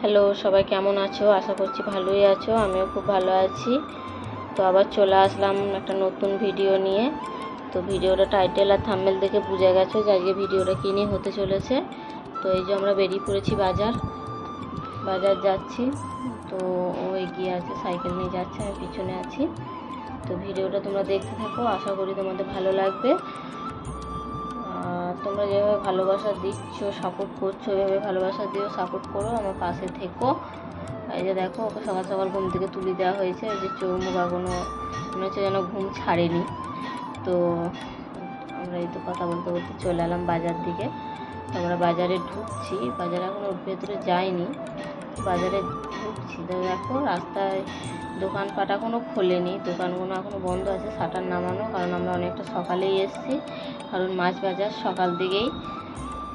Hello, সবাই কেমন আছো? আশা করছি ভালোই আছো। আমিও খুব ভালো আছি। তো আবার চলে আসলাম একটা নতুন ভিডিও নিয়ে। তো ভিডিওটা টাইটেল আর থাম্বনেল দেখে বুঝে গেছো যে আজকে ভিডিওটা কী নিয়ে হতে চলেছে। তো এই যে আমরা বেরিয়ে পড়েছি বাজার যাচ্ছি। তো ও এগিয়ে আছে, সাইকেল নিয়ে যাচ্ছে, আমি পিছনে আছি। তো ভিডিওটা তোমরা দেখতে থাকো, আশা করি তোমাদের ভালো লাগবে। তোমরা যেভাবে ভালোবাসা দিচ্ছ, সাপোর্ট করছো, এভাবে ভালোবাসা দিও, সাপোর্ট করো, আমার পাশে থেকো। এই যে দেখো, ওকে সকাল সকাল ঘুম থেকে তুলে দেওয়া হয়েছে। এই যে চৌমুখ এখনো মনে হচ্ছে যেন ঘুম ছাড়েনি। তো আমরা এই তো কথা বলতে বলতে চলে এলাম বাজার দিকে। তো আমরা বাজারে ঢুকছি, বাজারে এখনো ভেতরে যাইনি, বাজারে ঢুকছি। তো দেখো রাস্তায় দোকানপাট এখনও খোলেনি, দোকানগুলো এখনও বন্ধ আছে, শাটার নামানো, কারণ আমরা অনেকটা সকালেই এসেছি, কারণ মাছ বাজার সকাল দিকেই।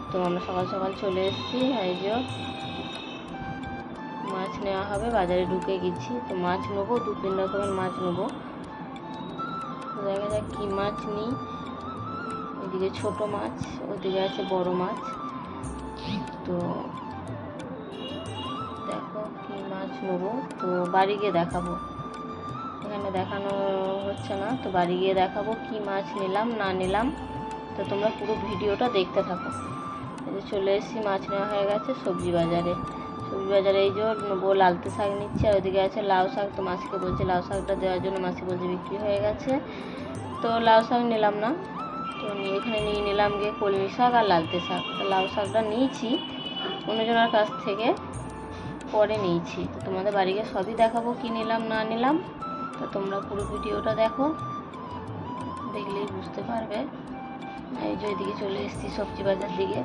তো আমরা সকাল সকাল চলে এসেছি। এই যে মাছ নেওয়া হবে, বাজারে ঢুকে গেছি। তো মাছ নেবো, 2-3 রকমের মাছ নেবো। দেখা যাক কী মাছ নিই। ওইদিকে ছোট মাছ, ওইদিকে আছে বড় মাছ। তো দেখো কী মাছ নেবো, তো বাড়ি গিয়ে দেখাবো। এখানে দেখানো হচ্ছে না, তো বাড়ি গিয়ে দেখাবো কী মাছ নিলাম না নিলাম। তো তোমরা পুরো ভিডিওটা দেখতে থাকো। চলে এসেছি, মাছ নেওয়া হয়ে গেছে সবজি বাজারে। এই যে নেবো, লালতে শাক নিচ্ছে, আর ওইদিকে আছে লাউ শাক। তো মাসিকে বলছে লাউ শাকটা দেওয়ার জন্য, মাসি বলছে বিক্রি হয়ে গেছে। তো লাউ শাক নিলাম না, তো এখানে নিয়ে নিলাম গিয়ে কলমি শাক আর লালতে শাক। তো লাউ শাকটা নিয়েছি অন্যজনের কাছ থেকে, পরে নিয়েছি। তো তোমাদের বাড়ি গিয়ে সবই দেখাবো কী নিলাম না নিলাম। তো তোমরা পুরো ভিডিওটা দেখো, দেখলেই বুঝতে পারবে। এই যে এদিকে চলে এসেছি সবজি বাজার দিকে।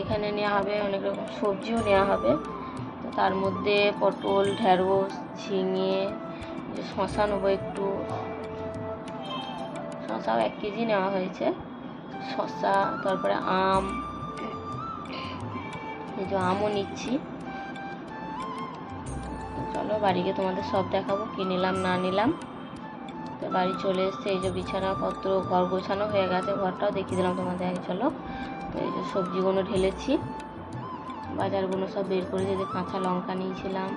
এখানে নেওয়া হবে অনেক রকম সবজিও নেওয়া হবে। তো তার মধ্যে পটল, ঢ্যাঁড়স, ঝিঙে, শশা নেবো একটু, শশাও 1 কেজি নেওয়া হয়েছে। শশা, তারপরে আম, এই যে আমও নিচ্ছি। চলো বাড়ি গিয়ে তোমাদের সব দেখাবো কী নিলাম না নিলাম। তো বাড়ি চলে এসছে। এই যে বিছানাপত্র, ঘর গোছানো হয়ে গেছে, ঘরটাও দেখিয়ে দিলাম তোমাদের। চলো, তো এই যে সবজিগুলো ঢেলেছি, বাজারগুলো সব বের করেছি। যে কাঁচা লঙ্কা নিয়েছিলাম,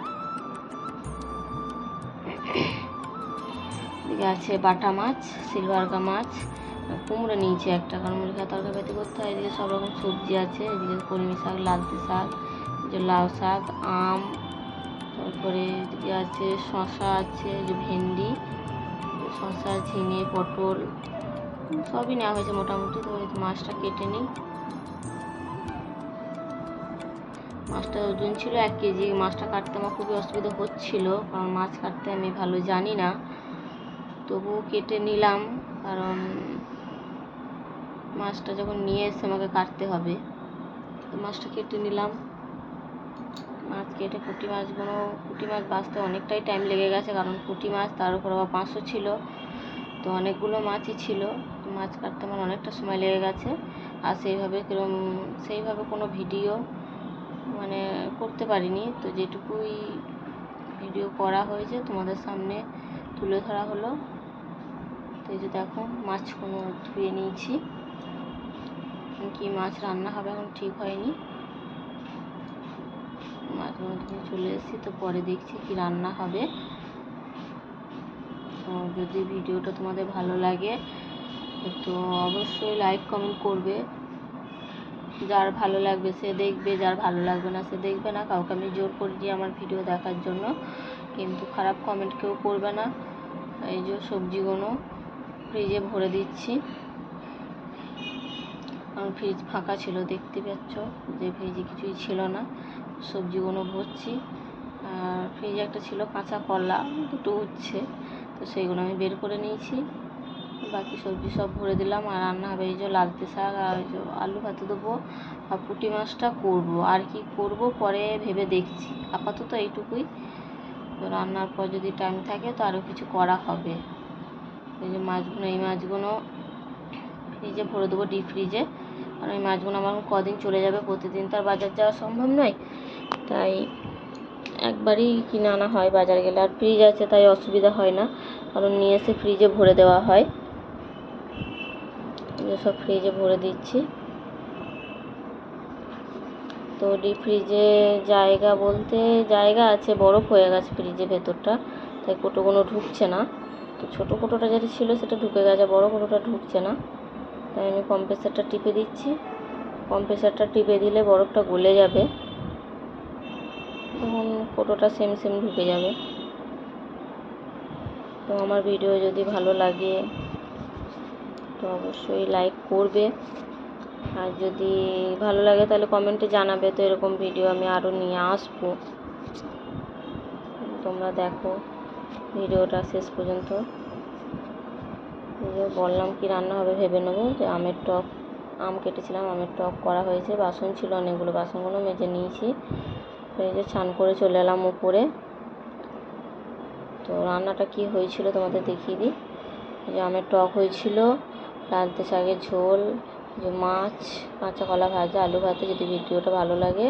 এদিকে আছে বাটা মাছ, সিলভারকা মাছ, কুমড়ো নিয়েছি একটা, কারণ মুরগা তরকারি করতে হয়। এদিকে সব রকম সবজি আছে, এদিকে কলমি শাক, লালতে শাক, যে লাউ শাক, আম, তারপরে এদিকে আছে শশা, আছে যে ভেন্ডি, শশা, ঝিঙে, পটল সবই নেওয়া হয়েছে মোটামুটি। তো মাছটা কেটে নিই। মাছটা ওজন ছিল 1 কেজি। মাছটা কাটতে আমার খুবই অসুবিধা হচ্ছিল, কারণ মাছ কাটতে আমি ভালো জানি না। তবুও কেটে নিলাম, কারণ মাছটা যখন নিয়ে এসে আমাকে কাটতে হবে। তো মাছটা কেটে নিলাম। মাছ কেটে পুঁটি মাছ বাছতে অনেকটাই টাইম লেগে গেছে, কারণ পুঁটি মাছ, তার উপর আবার 500 ছিল। তো অনেকগুলো মাছই ছিল। মাছ কাটতে আমার অনেকটা সময় লেগে গেছে। আর সেইভাবে কোনো ভিডিও মানে করতে পারিনি। তো যেটুকুই ভিডিও করা হয়েছে তোমাদের সামনে তুলে ধরা হলো। তো এই যে দেখো, মাছগুলো ধুয়ে নিয়েছি। কি মাছ রান্না হবে এখন ঠিক হয়নি। মাছগুলো ধুয়ে চলে এসেছি, তো পরে দেখছি কি রান্না হবে। তো যদি ভিডিওটা তোমাদের ভালো লাগে তো অবশ্যই লাইক কমেন্ট করবে। যার ভালো লাগবে সে দেখবে, যার ভালো লাগবে না সে দেখবে না। কাউকে আমি জোর করিনি আমার ভিডিও দেখার জন্য, কিন্তু খারাপ কমেন্ট কেউ করবে না। এই যে সবজিগুলো ফ্রিজে ভরে দিচ্ছি, কারণ ফ্রিজ ফাঁকা ছিল, দেখতে পাচ্ছ যে ফ্রিজে কিছুই ছিল না। সবজিগুলো ভরছি। আর ফ্রিজে একটা ছিল কাঁচা কলা, 2 উচ্ছে, তো সেইগুলো আমি বের করে নিয়েছি। বাকি সবজি সব ভরে দিলাম। আর রান্না হবে এই যে লালতে শাক, আর ওই যে আলু ভাতে দেবো, আর পুঁটি মাছটা করবো। আর কি করব পরে ভেবে দেখছি, আপাতত এইটুকুই। তো রান্নার পর যদি টাইম থাকে তো আরও কিছু করা হবে। এই যে এই মাছগুলো ফ্রিজে ভরে দেবো, ডিপ ফ্রিজে। কারণ এই মাছগুলো আমার কদিন চলে যাবে, প্রতিদিন তো আর বাজার যাওয়া সম্ভব নয়, তাই একবারই কিনে আনা হয় বাজার গেলে। আর ফ্রিজ আছে তাই অসুবিধা হয় না, কারণ নিয়ে এসে ফ্রিজে ভরে দেওয়া হয়। সব ফ্রিজে ভরে দিচ্ছি। তো ডিপ ফ্রিজে জায়গা বলতে জায়গা আছে, বরফ হয়ে গেছে ফ্রিজের ভেতরটা, তাই কোটোগুলো ঢুকছে না। তো ছোটো কোটোটা যেটা ছিল সেটা ঢুকে গেছে, বড় কোটোটা ঢুকছে না। তাই আমি কম্প্রেসারটা টিপে দিচ্ছি। কম্প্রেসারটা টিপে দিলে বরফটা গলে যাবে, তখন কোটোটা সেম ঢুকে যাবে। তো আমার ভিডিও যদি ভালো লাগে তো অবশ্যই লাইক করবে, আর যদি ভালো লাগে তাহলে কমেন্টে জানাবে। তো এরকম ভিডিও আমি আরও নিয়ে আসবো, তোমরা দেখো ভিডিওটা শেষ পর্যন্ত। বললাম কি রান্না হবে ভেবে নেবো। যে আমের টক, আম কেটেছিলাম, আমের টক করা হয়েছে। বাসন ছিল অনেকগুলো, বাসনগুলো মেজে নিয়েছি। এই যে স্নান করে চলে এলাম উপরে। তো রান্নাটা কি হয়েছিল তোমাদের দেখিয়ে দিই। যে আমের টক হয়েছিল, লালতে শাকের ঝোল, যে মাছ, কাঁচা কলা ভাজা, আলু ভাতে। যদি ভিডিওটা ভালো লাগে